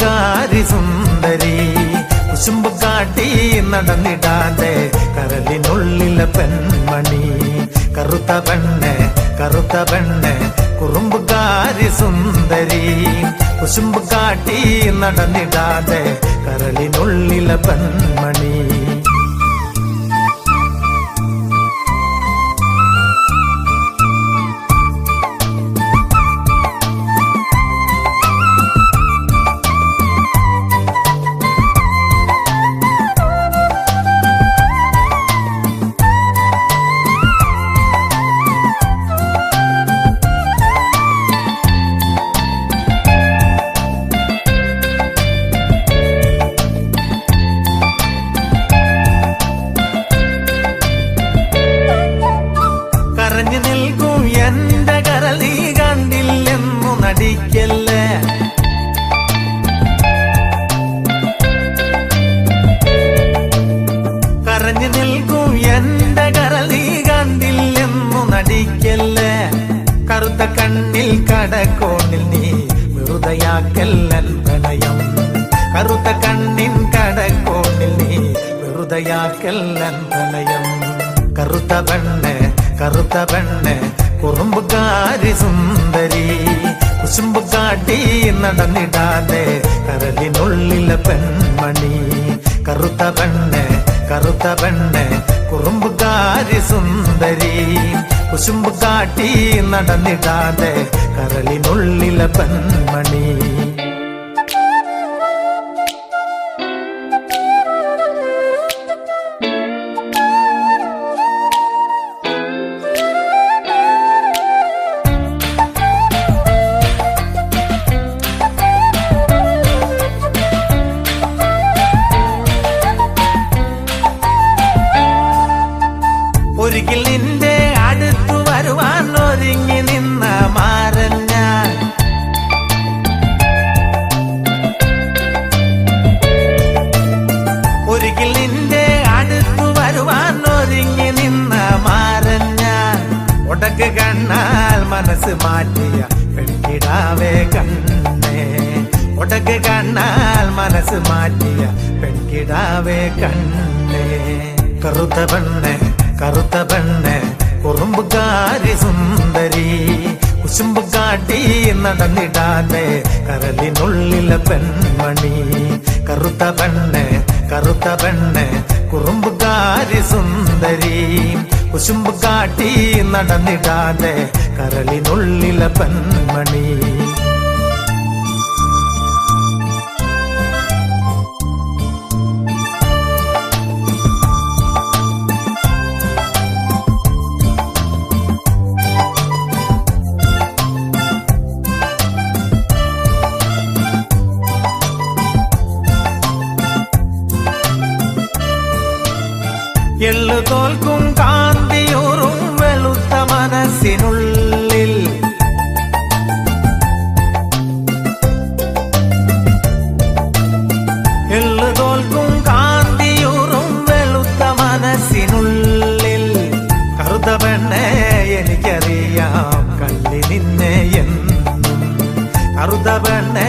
കുറുമ്പുകാരി സുന്ദരി കുശുമ്പ് കാട്ടി നടന്നിടാതെ കരളിനുള്ളിലെ പെൺമണി കറുത്ത പെണ്ണ് കുറുമ്പുകാരി സുന്ദരി കുശുമ്പ് കാട്ടി നടന്നിടാതെ കരളിനുള്ളിലെ പെൺമണി കരഞ്ഞു നിൽക്കും എന്റെ കരൾ നീ കണ്ടില്ലെന്നു നടിക്കല്ലേ കരഞ്ഞു നിൽക്കും എന്റെ കരൾ നീ കണ്ടില്ലെന്നു നടിക്കല്ലേ കറുത്ത കണ്ണിൽ കടക്കോണിൽ നീ വെറുതയാക്കല്ലൻ പ്രണയം കറുത്ത കണ്ണിൻ കടക്കോണിൽ നീ വെറുതയാക്കല്ലൻ പ്രണയം കറുത്ത പെണ്ണ് കുറുമ്പുകാരി സുന്ദരി കുശുമ്പ് കാട്ടി നടന്നിടാതെ കരളിനുള്ളിലെ പെൺമണി കറുത്ത പെണ്ണ് കുറുമ്പുകാരി സുന്ദരി കുശുമ്പ് കാട്ടി നടന്നിടാതെ കരളിനുള്ളിലെ പെൺമണി ഒരിക്കൽ നിന്റെ അടുത്തു വരുവാൻ ഒരുങ്ങി നിന്ന മാരൻ ഞാൻ ഒരിക്കൽ നിന്റെ അടുത്തു വരുവാൻ ഒരുങ്ങി നിന്ന മാരൻ ഞാൻ ഒടക്ക് കണ്ണാൽ മനസ്സ് മാറ്റിയ പെൺകിടാവേ കണ്ണേ ഒടക്ക് കണ്ണാൽ മനസ്സ് മാറ്റിയ പെൺകിടാവേ കണ്ണേ കറുത്ത പെണ്ണ് കുറുമ്പുകാരി സുന്ദരി കുശുമ്പ് കാട്ടി നടന്നിടാതെ കരളിനുള്ളിലെ പെൺമണി കറുത്ത പെണ്ണ് കുറുമ്പുകാരി സുന്ദരി കുശുമ്പ് കാട്ടി നടന്നിടാതെ കരളിനുള്ളിലെ പെൺമണി എള്ളു തോൽക്കും കാന്തിയൂറും വെളുത്ത മനസ്സിനുള്ളിൽ എള്ളു തോൽക്കും കാന്തിയൂറും വെളുത്ത മനസ്സിനുള്ളിൽ കറുത്ത പെണ്ണെ എനിക്കറിയാം കള്ളി നിന്നെ എന്നും കറുത്ത പെണ്ണെ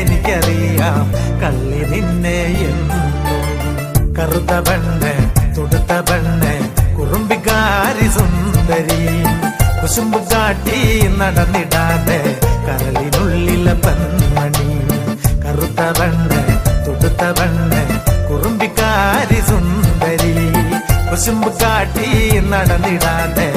എനിക്കറിയാം കള്ളി നിന്നെ എന്നും കറുത്ത പെണ്ണ് തുടുത്ത പെണ്ണ് കുറുമ്പിക്കാരി സുന്ദരി കുശുമ്പ് കാട്ടി നടന്നിടാതെ കരളിനുള്ളിലെ പെൺമണി കറുത്ത പെണ്ണ് തുടുത്ത പെണ്ണ് കുറുമ്പിക്കാരി സുന്ദരി കുശുമ്പ് കാട്ടി നടന്നിടാതെ